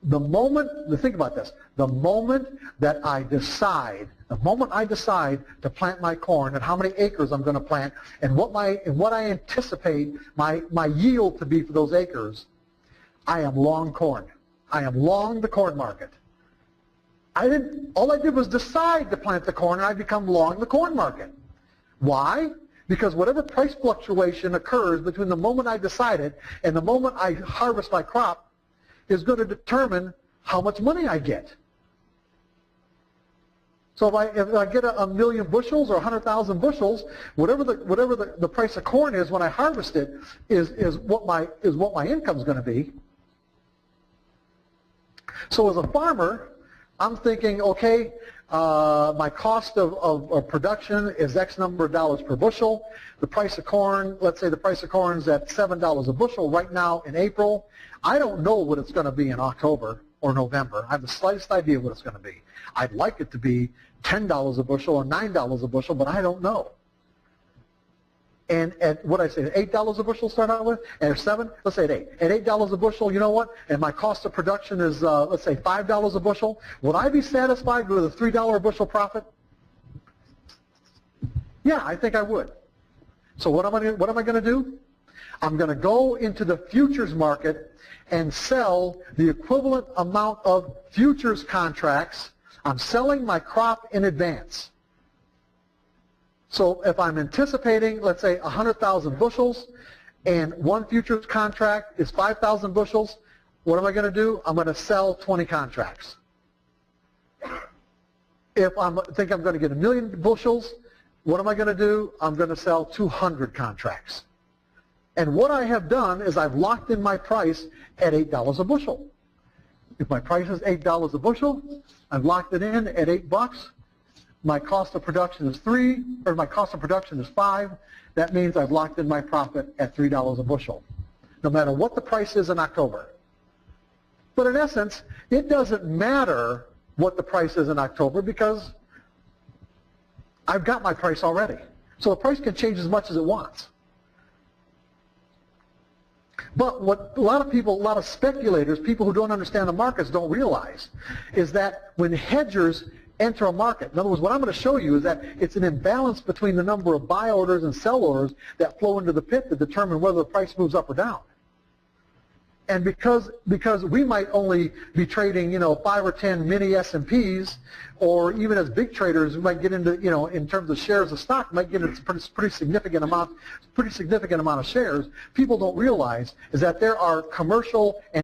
the moment, think about this, the moment I decide to plant my corn and how many acres I'm going to plant and what I anticipate my yield to be for those acres, I am long corn. I am long the corn market. All I did was decide to plant the corn and I become long the corn market. Why? Because whatever price fluctuation occurs between the moment I decide it and the moment I harvest my crop is going to determine how much money I get. So if I get a million bushels or 100,000 bushels, whatever the price of corn is when I harvest it is what my income is going to be. So as a farmer, I'm thinking, okay, my cost of production is X number of dollars per bushel. The price of corn, let's say the price of corn is at $7 a bushel right now in April. I don't know what it's going to be in October or November. I have the slightest idea what it's going to be. I'd like it to be $10 a bushel or $9 a bushel, but I don't know. And at what I say, $8 a bushel start out with, and at 7, let's say at 8. At $8 a bushel, you know what? And my cost of production is, let's say, $5 a bushel. Would I be satisfied with a $3 a bushel profit? Yeah, I think I would. So what am I going to do? I'm going to go into the futures market and sell the equivalent amount of futures contracts. I'm selling my crop in advance. So if I'm anticipating, let's say, 100,000 bushels, and one futures contract is 5,000 bushels, what am I going to do? I'm going to sell 20 contracts. If I think I'm going to get 1 million bushels, what am I going to do? I'm going to sell 200 contracts. And what I have done is I've locked in my price at $8 a bushel. If my price is $8 a bushel, I've locked it in at $8. My cost of production is 3, or my cost of production is 5. That means I've locked in my profit at $3 a bushel, no matter what the price is in October. But in essence, it doesn't matter what the price is in October because I've got my price already. So the price can change as much as it wants. But what a lot of speculators, people who don't understand the markets don't realize is that when hedgers enter a market, in other words, what I'm going to show you is that it's an imbalance between the number of buy orders and sell orders that flow into the pit to determine whether the price moves up or down. And because we might only be trading, 5 or 10 mini S&Ps, or even as big traders, we might get into, in terms of shares of stock, might get into pretty significant amount of shares. People don't realize is that there are commercial and